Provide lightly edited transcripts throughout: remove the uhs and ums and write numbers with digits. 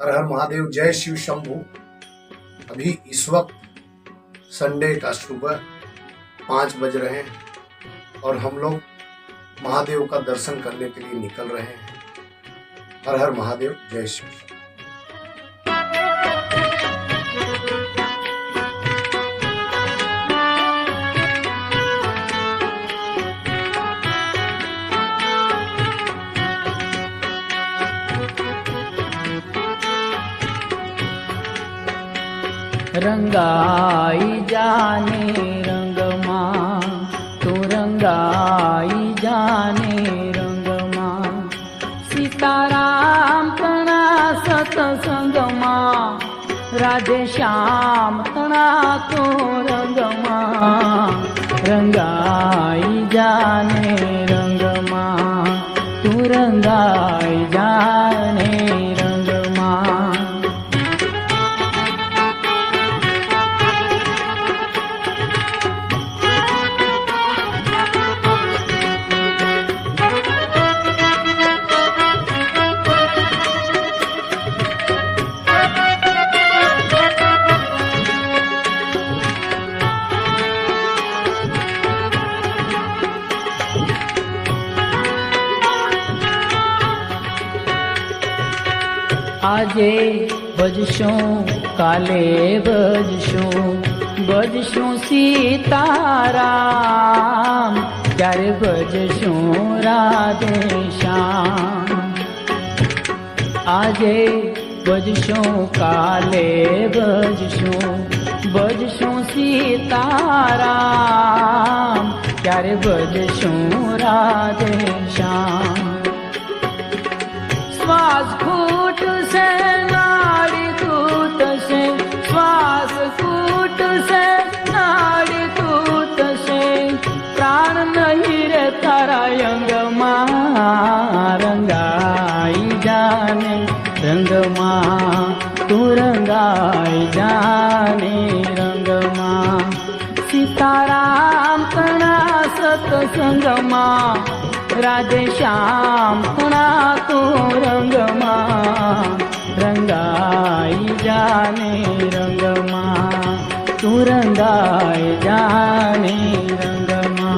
हर हर महादेव, जय शिव शंभू। अभी इस वक्त संडे का सुबह 5 बज रहे हैं और हम लोग महादेव का दर्शन करने के लिए निकल रहे हैं। हर हर महादेव, जय शिव शंभू। रंगाई जाने रंगमा तू रंगाई जाने रंगमा सीताराम तना सतसंगमा राधे श्याम तना तो रंगमा रंगाई जाने रंगमा तू रंगाई जाने रंगमा। आजे बजशों काले बजशों सीताराम क्यारे बजशों राधे श्याम। आजे बजशों काले बजशों सीताराम क्यारे बजशों राधे श्याम। श्वास फूट से नाड़ी तूत से श्वास फूट से नाड़ी तूत से प्राण नहीं रे तारा अंगमा रंगाई जाने रंगमा तू रंगाई जाने रंगमा सीताराम तना सतसंगमा राधे श्याम तना तो रंगमा रंगाई जाने रंगमा तू रंगाई जाने रंगमा।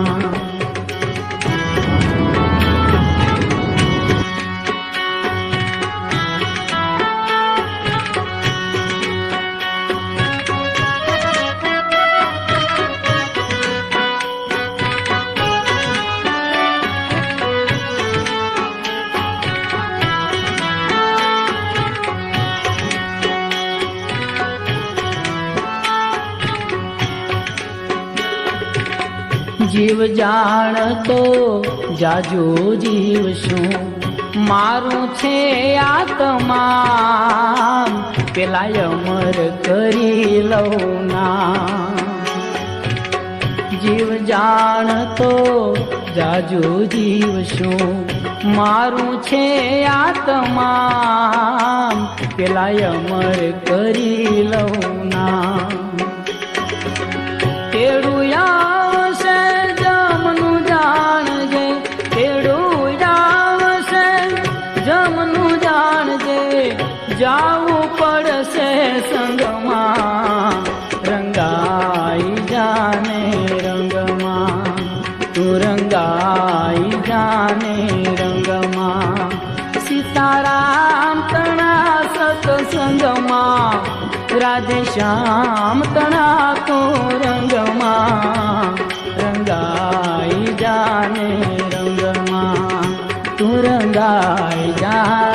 जीव जाण तो जाजो जीव शू मारू छे आत्मा पेला अमर करी लौना। जीव जाण तो जाजो जीव शू मारू छे आत्मा पेला अमर करी लौना। तेड़ू आवशे जमनु जाणजे तेड़ू आवशे जमनु जाणजे जावू पड़शे संगमा रंगाई जाने रंगमा तू रंगाई जाने रंगमा सीताराम तना सतसंगमा राधे श्याम तना तो रंगमा रंगाई जाने रंगमा तू रंगाई जाने